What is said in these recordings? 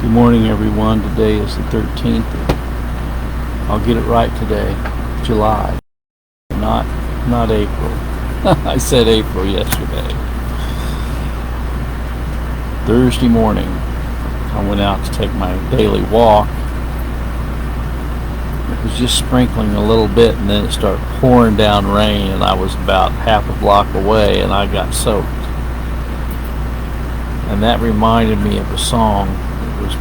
Good morning, everyone. Today is the 13th. I'll get it right today. July, not April. I said April yesterday. Thursday morning, I went out to take my daily walk. It was just sprinkling a little bit, and then it started pouring down rain, and I was about half a block away, and I got soaked. And that reminded me of a song that was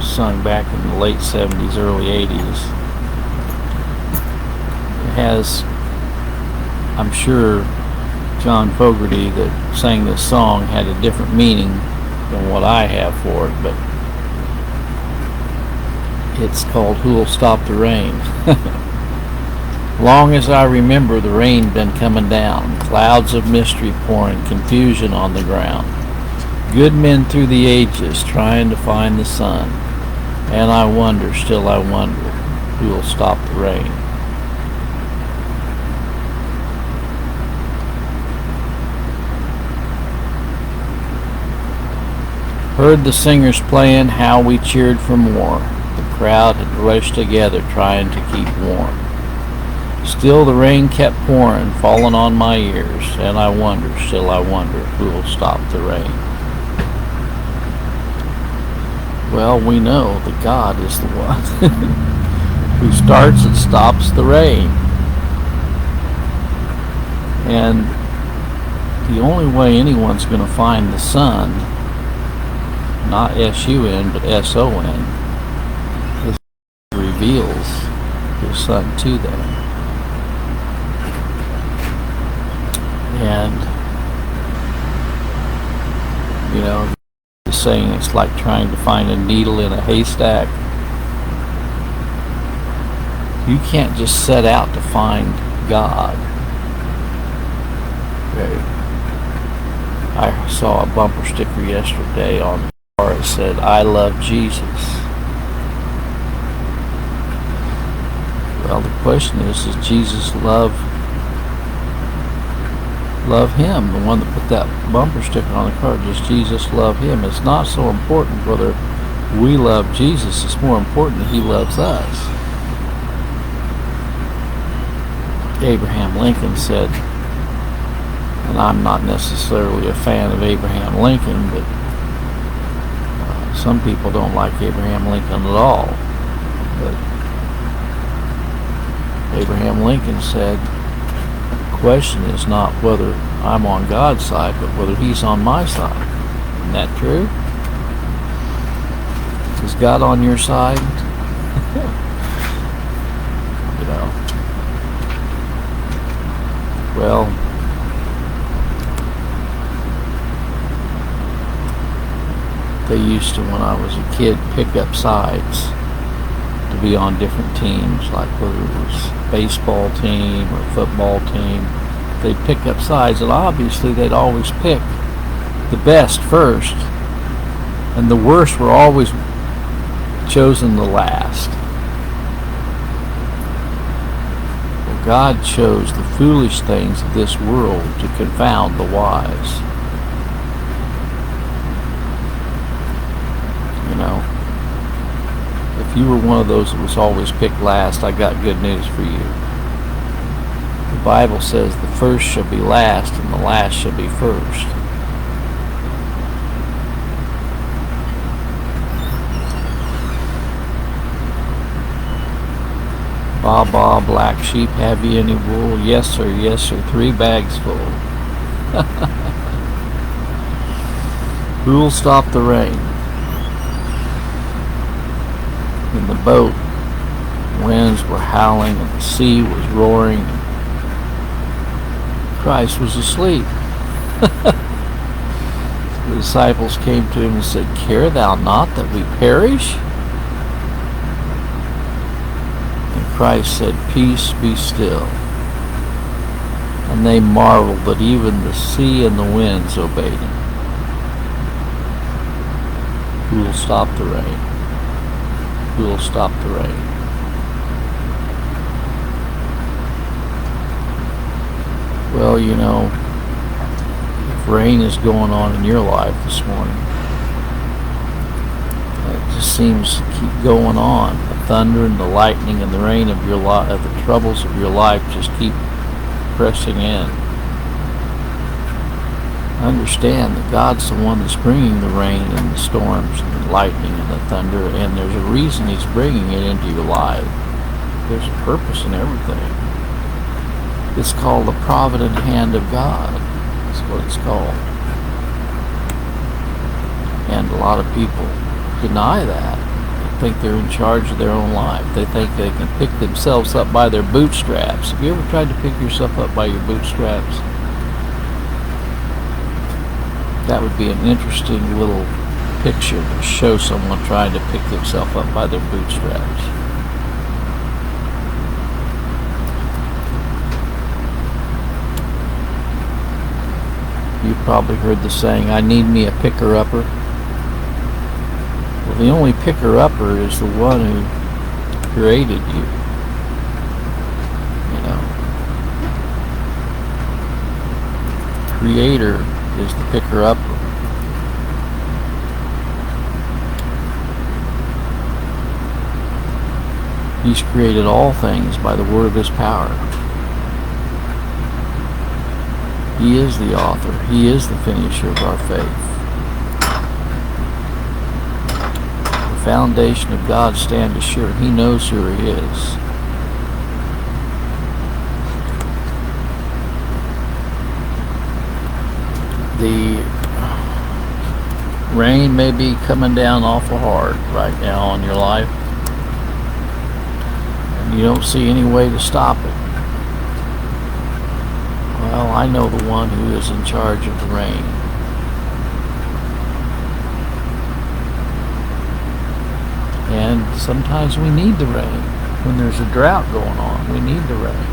sung back in the late 70s, early 80s. It has, I'm sure, John Fogerty that sang this song had a different meaning than what I have for it, but it's called "Who'll Stop the Rain?" Long as I remember, the rain been coming down, clouds of mystery pouring, confusion on the ground. Good men through the ages trying to find the sun, and I wonder, still I wonder, who'll stop the rain. Heard the singers playing, how we cheered for more. The crowd had rushed together trying to keep warm. Still the rain kept pouring, falling on my ears, and I wonder, still I wonder, who'll stop the rain. Well, we know that God is the one who starts and stops the rain. And the only way anyone's going to find the sun, not S-U-N, but S-O-N, is He reveals His Son to them. And, the saying, it's like trying to find a needle in a haystack. You can't just set out to find God. Okay. I saw a bumper sticker yesterday on the car. It said, "I love Jesus." Well, the question is, does Jesus love Him? The one that put that bumper sticker on the car, does Jesus love Him? It's not so important whether we love Jesus. It's more important that He loves us. Abraham Lincoln said, and I'm not necessarily a fan of Abraham Lincoln, but some people don't like Abraham Lincoln at all. But Abraham Lincoln said, the question is not whether I'm on God's side, but whether He's on my side. Isn't that true? Is God on your side? Well, they used to, when I was a kid, pick up sides to be on different teams, like whether it was baseball team or football team. They'd pick up sides, and obviously they'd always pick the best first, and the worst were always chosen the last. Well, God chose the foolish things of this world to confound the wise. If you were one of those that was always picked last, I got good news for you. The Bible says the first shall be last and the last shall be first. Ba ba, black sheep, have ye any wool? Yes sir, 3 bags full. Who'll stop the rain? In the boat, winds were howling and the sea was roaring. Christ was asleep. The disciples came to him and said, "Care thou not that we perish?" And Christ said, "Peace, be still." And they marveled that even the sea and the winds obeyed him. Who will stop the rain? Who will stop the rain? Well, if rain is going on in your life this morning, just seems to keep going on. The thunder and the lightning and the rain of your life, the troubles of your life just keep pressing in. Understand that God's the one that's bringing the rain and the storms and the lightning and the thunder, and there's a reason He's bringing it into your life. There's a purpose in everything. It's called the provident hand of God. That's what it's called. And a lot of people deny that. They think they're in charge of their own life. They think they can pick themselves up by their bootstraps. Have you ever tried to pick yourself up by your bootstraps? That would be an interesting little picture to show someone trying to pick themselves up by their bootstraps. You've probably heard the saying, I need me a picker-upper. Well, the only picker-upper is the one who created you. You know. Creator is the picker-upper. He's created all things by the word of His power. He is the author. He is the finisher of our faith. The foundation of God stand assured. He knows who He is. The rain may be coming down awful hard right now on your life, and you don't see any way to stop it. Well, I know the one who is in charge of the rain. And sometimes we need the rain. When there's a drought going on, we need the rain.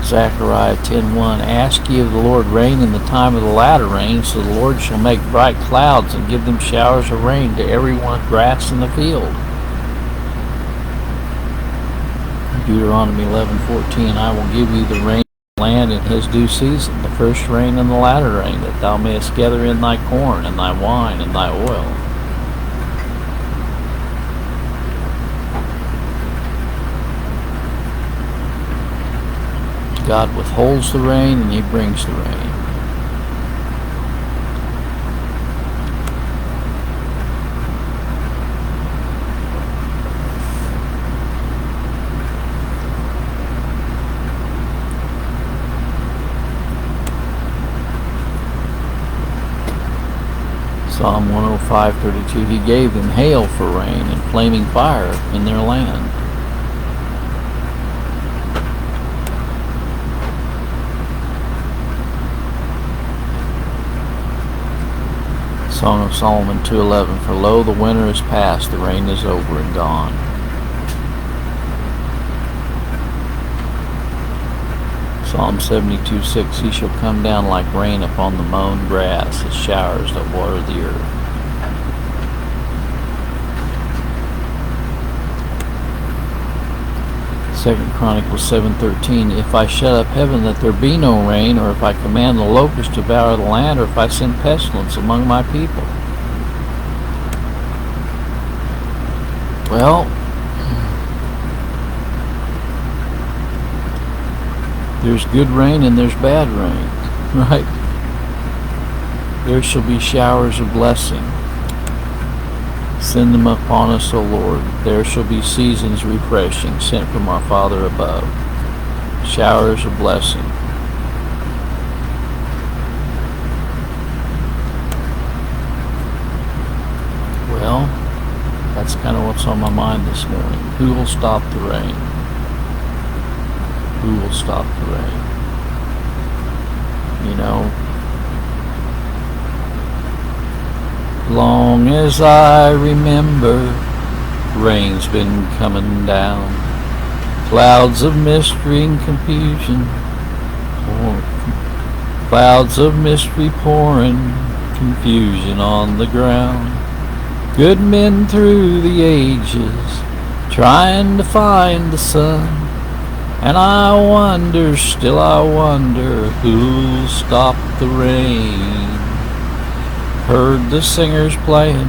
Zechariah 10:1, Ask ye of the Lord rain in the time of the latter rain, so the Lord shall make bright clouds and give them showers of rain to every one grass in the field. Deuteronomy 11:14, I will give you the rain of the land in his due season, the first rain and the latter rain, that thou mayest gather in thy corn and thy wine and thy oil. God withholds the rain and He brings the rain. Psalm 105:32, He gave them hail for rain and flaming fire in their land. Song of Solomon 2:11, For lo, the winter is past, the rain is over and gone. Psalm 72:6, He shall come down like rain upon the mown grass, as showers that water the earth. Second Chronicles 7:13, If I shut up heaven that there be no rain, or if I command the locust to devour the land, or if I send pestilence among my people. Well, there's good rain and there's bad rain, right? There shall be showers of blessing. Send them upon us, O Lord. There shall be seasons refreshing, sent from our Father above. Showers of blessing. Well, that's kind of what's on my mind this morning. Who will stop the rain? Who will stop the rain? You know, long as I remember, rain's been coming down. Clouds of mystery and confusion. Clouds of mystery pouring, confusion on the ground. Good men through the ages, trying to find the sun. And I wonder, still I wonder, who'll stop the rain? Heard the singers playing,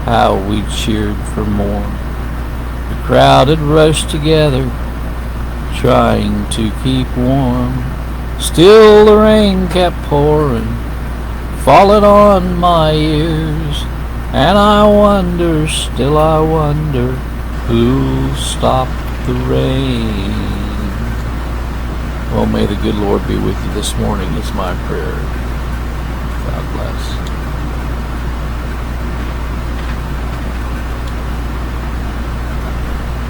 how we cheered for more. The crowd had rushed together, trying to keep warm. Still the rain kept pouring, falling on my ears. And I wonder, still I wonder, who'll stop the rain? Well, may the good Lord be with you this morning is my prayer. God bless.